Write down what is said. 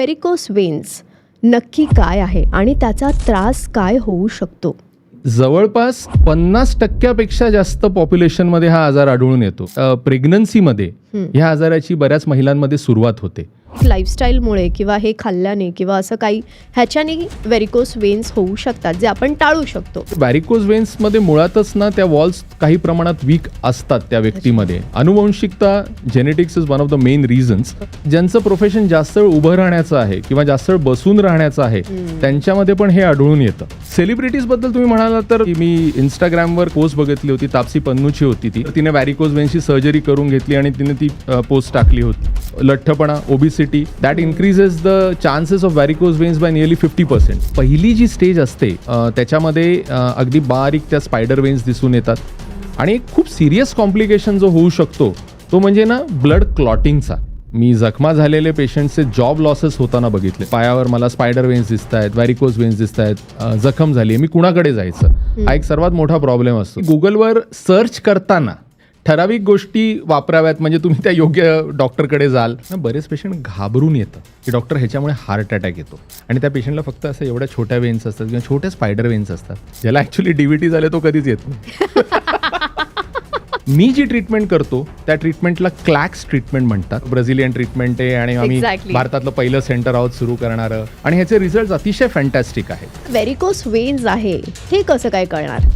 व्हेरिकोस veins नक्की काय आहे आणि त्याचा त्रास काय होऊ शकतो? जवळपास 50% जास्त पॉप्युलेशनमध्ये हा आजार आढळून येतो. प्रेग्नन्सीमध्ये ह्या आजाराची बऱ्याच महिलांमध्ये सुरुवात होते. लाईफस्टाईलमुळे किंवा हे खाल्ल्याने किंवा असं काही ह्याच्याने व्हेरिकोस वेन्स होऊ शकतात जे आपण टाळू शकतो. व्हॅरिकोज वेन्समध्ये मुळातच ना त्या वॉल्स काही प्रमाणात वीक असतात त्या व्यक्तीमध्ये. अनुवंशिकता, genetics is one of the main reasons. ज्यांचं प्रोफेशन जास्त वेळ उभं राहण्याचं आहे किंवा जास्त वेळ बसून राहण्याचं आहे त्यांच्यामध्ये पण हे आढळून येतं. सेलिब्रिटीज बद्दल तुम्ही म्हणालात तर मी इंस्टाग्रामवर पोस्ट बघितली होती. तापसी पन्नूची होती ती. तिने व्हॅरिकोज वेन्सची सर्जरी करून घेतली आणि तिने ती पोस्ट टाकली होती. लठ्ठपणा, obesity, that increases the chances of varicose veins bye nearly 50%. पहिली जी स्टेज असते त्याच्यामध्ये अगदी बारीक त्या स्पायडर वेन्स दिसून येतात आणि एक खूप सिरियस कॉम्प्लिकेशन जो होऊ शकतो तो म्हणजे ना ब्लड क्लॉटिंगचा. मी जखमा झालेले पेशंटचे जॉब लॉसेस होताना बघितले. पायावर मला स्पायडर वेन्स दिसत आहेत, व्हॅरिकोज वेन्स दिसत आहेत, जखम झाली, मी कुणाकडे जायचं हा एक सर्वात मोठा प्रॉब्लेम असतो. गुगलवर सर्च करताना ठराविक गोष्टी वापराव्यात म्हणजे तुम्ही त्या योग्य डॉक्टरकडे जाल. बरेच पेशंट घाबरून येतं की डॉक्टर ह्याच्यामुळे हार्ट अटॅक येतो आणि त्या पेशंटला फक्त असं एवढ्या छोट्या वेन्स असतात किंवा छोट्या स्पायडर वेन्स असतात ज्याला ॲक्च्युली डीव्हीटी झाले तो कधीच येत नाही. मी जी ट्रीटमेंट करतो त्या ट्रीटमेंटला क्लॅक्स ट्रीटमेंट म्हणतात. ब्राझिलियन ट्रीटमेंट आहे आणि आम्ही भारतातलं पहिलं सेंटर आहोत सुरू करणारं आणि ह्याचे रिझल्ट अतिशय फॅन्टॅस्टिक आहेत. व्हेरिकोस वेन्स आहे हे कसं काय कळणार?